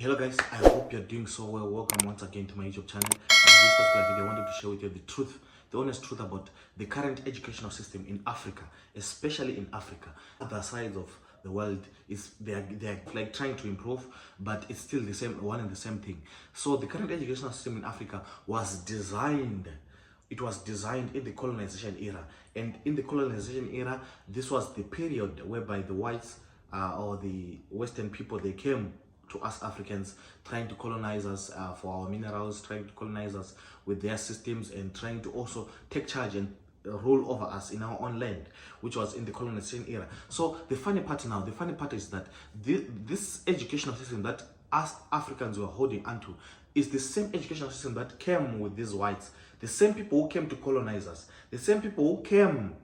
Hello guys, I hope you're doing so well. Welcome once again to my YouTube channel. In this particular video, I wanted to share with you the truth, the honest truth about the current educational system in Africa, especially in Africa. Other sides of the world is they're like trying to improve, but it's still the same one and the same thing. So the current educational system in Africa was designed. It was designed in the colonization era, and in the colonization era, this was the period whereby the whites or the Western people, they came to us Africans, trying to colonize us for our minerals, trying to colonize us with their systems, and trying to also take charge and rule over us in our own land, which was in the colonization era. So the funny part is that this educational system that us Africans were holding onto is the same educational system that came with these whites, the same people who came to colonize us, the same people who came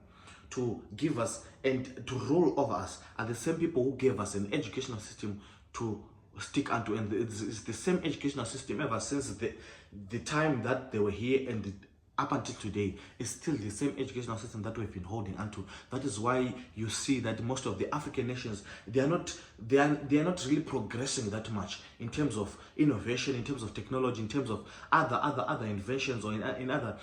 to give us and to rule over us, are the same people who gave us an educational system to stick onto, and it's the same educational system ever since the time that they were here, and up until today it's still the same educational system that we've been holding onto. That is why you see that most of the African nations, they are not really progressing that much in terms of innovation, in terms of technology, in terms of other inventions, or in other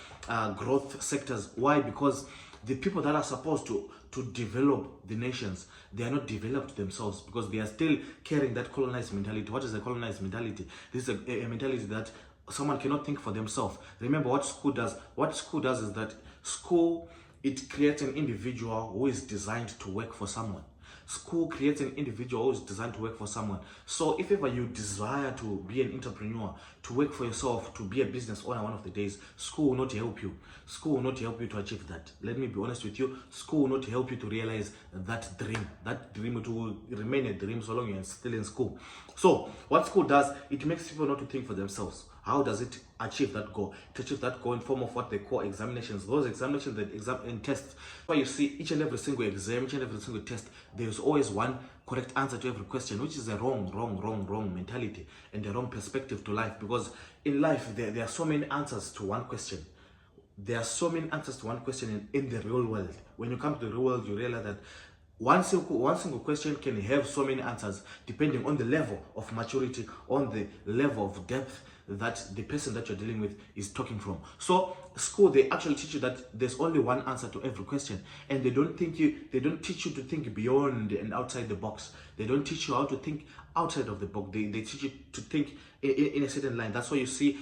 growth sectors. Why? Because the people that are supposed to develop the nations, they are not developed themselves, because they are still carrying that colonized mentality. What is a colonized mentality? This is a mentality that someone cannot think for themselves. Remember what school does. What school does is that school, it creates an individual who is designed to work for someone. School creates an individual who is designed to work for someone. So if ever you desire to be an entrepreneur, to work for yourself, to be a business owner one of the days, school will not help you. School will not help you to achieve that. Let me be honest with you. School will not help you to realize that dream. That dream, it will remain a dream so long you're still in school. So what school does, it makes people not to think for themselves. How does it achieve that goal? To achieve that goal in form of what they call examinations. Those examinations, and tests. Where you see each and every single exam, each and every single test, there's always one correct answer to every question, which is a wrong mentality and a wrong perspective to life. Because in life, there are so many answers to one question. There are so many answers to one question in the real world. When you come to the real world, you realize that one single question can have so many answers depending on the level of maturity, on the level of depth that the person that you're dealing with is talking from. So school, they actually teach you that there's only one answer to every question, and they don't teach you to think beyond and outside the box. They don't teach you how to think outside of the box. They teach you to think in a certain line. That's why you see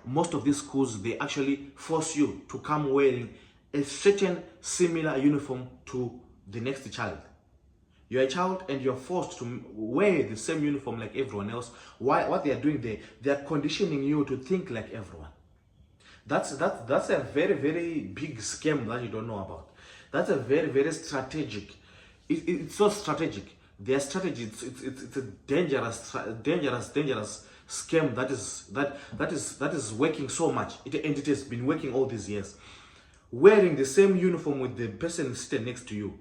most of these schools, they actually force you to come wearing a certain similar uniform to the next child. You're a child and you're forced to wear the same uniform like everyone else. Why? What they are doing there, they are conditioning you to think like everyone. That's a very big scam that you don't know about. That's a very strategic. It's so strategic. Their strategy, it's a dangerous scam that is working so much. And it has been working all these years. Wearing the same uniform with the person sitting next to you,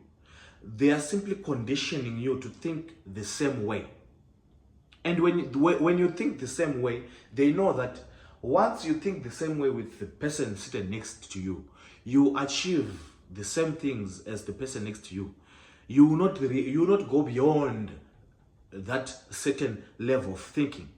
they are simply conditioning you to think the same way. And when you think the same way, they know that once you think the same way with the person sitting next to you, you achieve the same things as the person next to you. You will not go beyond that certain level of thinking.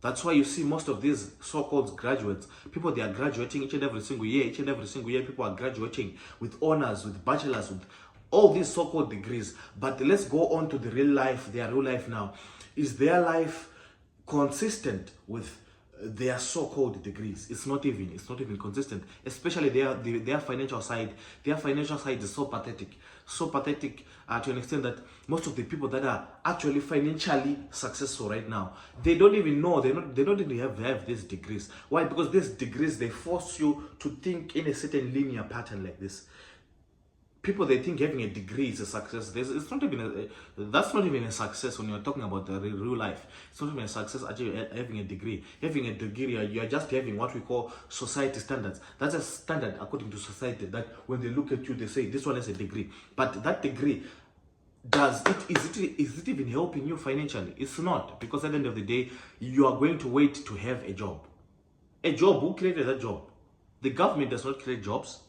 That's why you see most of these so-called graduates, people, they are graduating each and every single year. Each and every single year, people are graduating with honors, with bachelors, with all these so-called degrees. But let's go on to the real life, their real life now. Is their life consistent with their so-called degrees? It's not even consistent. Especially their financial side. Their financial side is so pathetic to an extent that most of the people that are actually financially successful right now, they don't even know, they don't even have these degrees. Why? Because these degrees, they force you to think in a certain linear pattern like this. People, they think having a degree is a success. That's not even a success when you're talking about the real life. It's not even a success actually having a degree. Having a degree, you're just having what we call society standards. That's a standard according to society, that when they look at you, they say this one has a degree. But that degree, is it even helping you financially? It's not, because at the end of the day, you are going to wait to have a job. A job, who created that job? The government does not create jobs.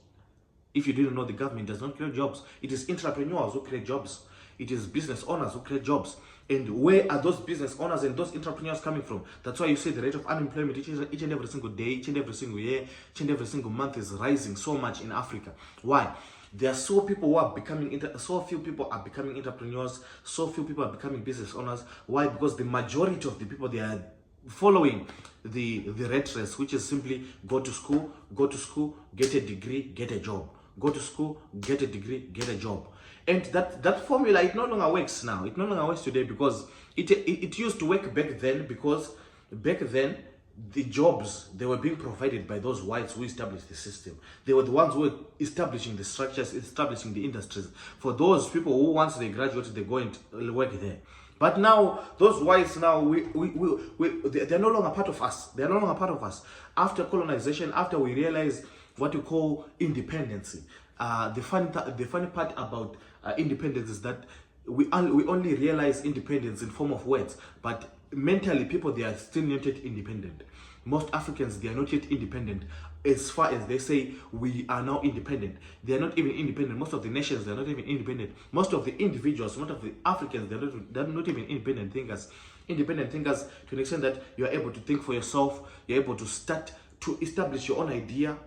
If you didn't know, the government does not create jobs. It is entrepreneurs who create jobs. It is business owners who create jobs. And where are those business owners and those entrepreneurs coming from? That's why you see the rate of unemployment each and every single day, each and every single year, each and every single month is rising so much in Africa. Why? There are so people who are becoming so few people are becoming entrepreneurs, so few people are becoming business owners. Why? Because the majority of the people, they are following the rat race, which is simply go to school, get a degree, get a job. Go to school, get a degree, get a job. And that formula, it no longer works now. It no longer works today because it used to work back then, because back then the jobs, they were being provided by those whites who established the system. They were the ones who were establishing the structures, establishing the industries. For those people who once they graduated, they go and work there. But now, those whites now, they're no longer part of us. They're no longer part of us. After colonization, after we realize what you call independency, the funny part about independence is that we only realize independence in form of words, but mentally people, they are still not yet independent. Most Africans, they are not yet independent. As far as they say we are now independent, they are not even independent. Most of the nations, they are not even independent. Most of the individuals, most of the Africans, they're not even independent thinkers. Independent thinkers to an extent that you are able to think for yourself, you're able to start to establish your own idea,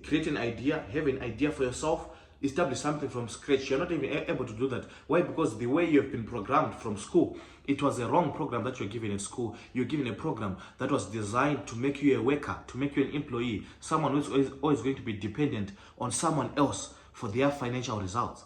create an idea, have an idea for yourself, establish something from scratch. You're not even able to do that. Why? Because the way you've been programmed from school, it was a wrong program that you're given in school. You're given a program that was designed to make you a worker, to make you an employee, someone who's always going to be dependent on someone else for their financial results.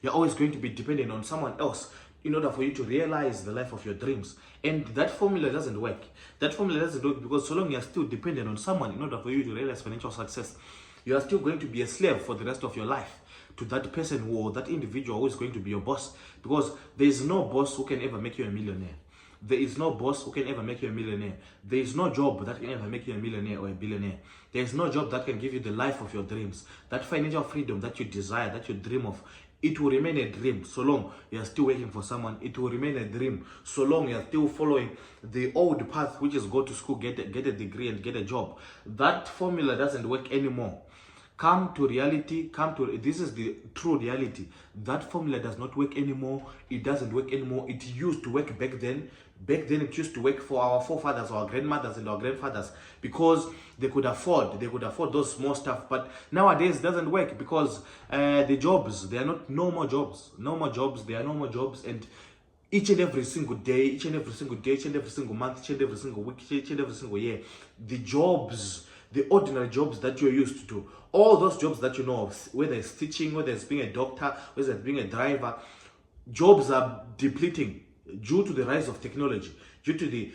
You're always going to be dependent on someone else in order for you to realize the life of your dreams. And that formula doesn't work. That formula doesn't work because so long you're still dependent on someone in order for you to realize financial success, you are still going to be a slave for the rest of your life to that person or that individual who is going to be your boss. Because there is no boss who can ever make you a millionaire. There is no boss who can ever make you a millionaire. There is no job that can ever make you a millionaire or a billionaire. There is no job that can give you the life of your dreams. That financial freedom that you desire, that you dream of, it will remain a dream so long you are still working for someone. It will remain a dream so long you are still following the old path, which is go to school, get a degree and get a job. That formula doesn't work anymore. Come to reality, this is the true reality. That formula does not work anymore. It doesn't work anymore. It used to work back then. Back then it used to work for our forefathers, our grandmothers and our grandfathers, because they could afford those small stuff. But nowadays it doesn't work because the jobs, they are not no more jobs. There are no more jobs. And each and every single day, each and every single month, each and every single week, each and every single year, the jobs, the ordinary jobs that you're used to, all those jobs that you know of, whether it's teaching, whether it's being a doctor, whether it's being a driver, jobs are depleting due to the rise of technology, due to the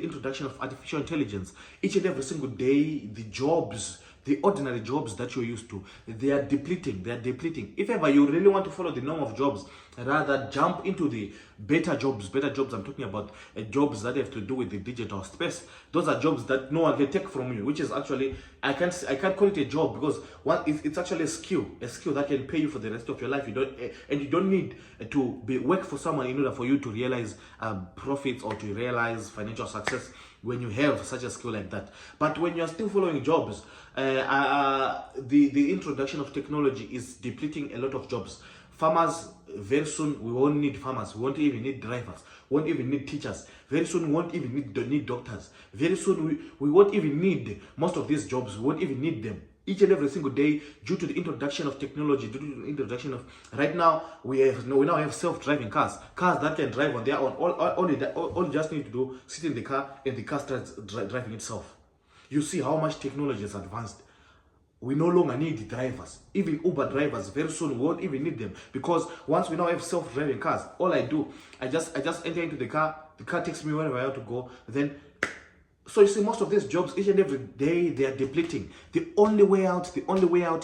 introduction of artificial intelligence. Each and every single day, the jobs, the ordinary jobs that you're used to, they are depleting. If ever you really want to follow the norm of jobs, rather jump into the better jobs. I'm talking about jobs that have to do with the digital space. Those are jobs that no one can take from you, which is actually, I can't call it a job because it's actually a skill that can pay you for the rest of your life. You don't need to work for someone in order for you to realize profits or to realize financial success when you have such a skill like that. But when you're still following jobs, the introduction of technology is depleting a lot of jobs. Farmers, very soon we won't need farmers. We won't even need drivers. We won't even need teachers. Very soon we won't even need doctors. Very soon we won't even need most of these jobs. We won't even need them. Each and every single day, due to the introduction of technology, due to the introduction of, right now we now have self-driving cars that can drive on their own. All you just need to do, sit in the car and the car starts driving itself. You see how much technology has advanced. We no longer need drivers. Even Uber drivers, very soon we won't even need them, because once we now have self-driving cars, all I do, I just enter into the car takes me wherever I have to go. Then, so you see, most of these jobs, each and every day, they are depleting. The only way out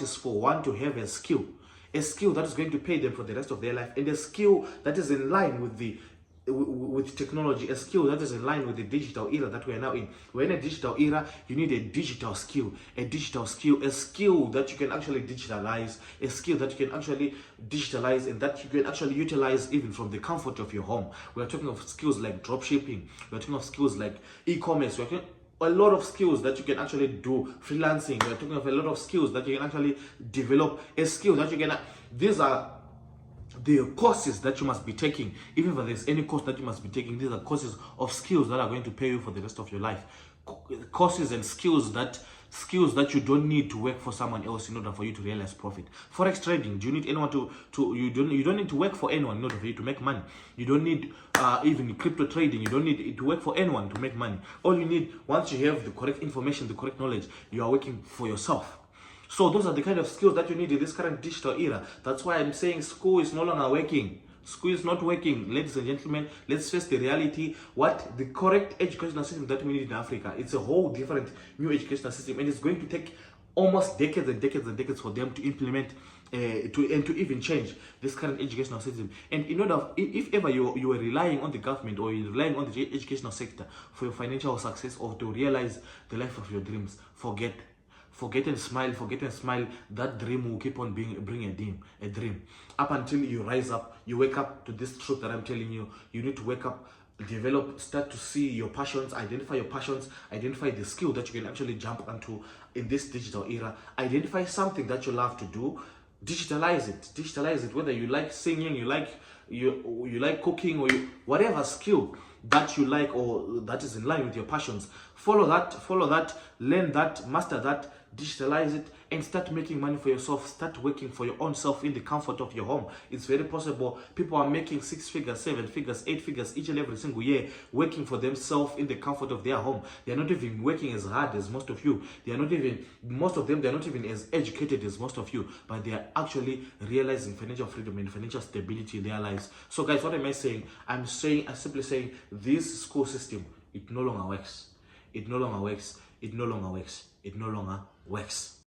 is for one to have a skill that is going to pay them for the rest of their life, and a skill that is in line with technology, a skill that is in line with the digital era that we are now in. We're in a digital era. You need a digital skill, a skill that you can actually digitalize, and that you can actually utilize even from the comfort of your home. We are talking of skills like drop shipping. We are talking of skills like e-commerce. We are talking a lot of skills that you can actually do, freelancing. We are talking of a lot of skills that you can actually develop, a skill that you can, these are the courses that you must be taking, even if there's any course that you must be taking, these are courses of skills that are going to pay you for the rest of your life. Courses and skills that you don't need to work for someone else in order for you to realize profit. Forex trading, do you need anyone you don't need to work for anyone in order for you to make money. You don't need even crypto trading, you don't need to work for anyone to make money. All you need, once you have the correct information, the correct knowledge, you are working for yourself. So those are the kind of skills that you need in this current digital era. That's why I'm saying school is no longer working. School is not working, ladies and gentlemen. Let's face the reality. What the correct educational system that we need in Africa, it's a whole different new educational system, and it's going to take almost decades and decades and decades for them to implement to even change this current educational system. And in order, if ever you are relying on the government or you're relying on the educational sector for your financial success or to realize the life of your dreams, forget and smile. That dream will keep on bringing a dream up until you rise up, you wake up to this truth that I'm telling you. You need to wake up, develop, start to see your passions, identify the skill that you can actually jump onto in this digital era. Identify something that you love to do, digitalize it, whether you like singing, you like cooking, or whatever skill that you like or that is in line with your passions. Follow that, learn that, master that, digitalize it, and start making money for yourself. Start working for your own self in the comfort of your home. It's very possible. People are making 6 figures, 7 figures, 8 figures each and every single year, working for themselves in the comfort of their home. They're not even working as hard as most of you. Most of them, they're not even as educated as most of you, but they are actually realizing financial freedom and financial stability in their lives. So guys, what am I saying? I'm simply saying this school system, it no longer works. It no longer works.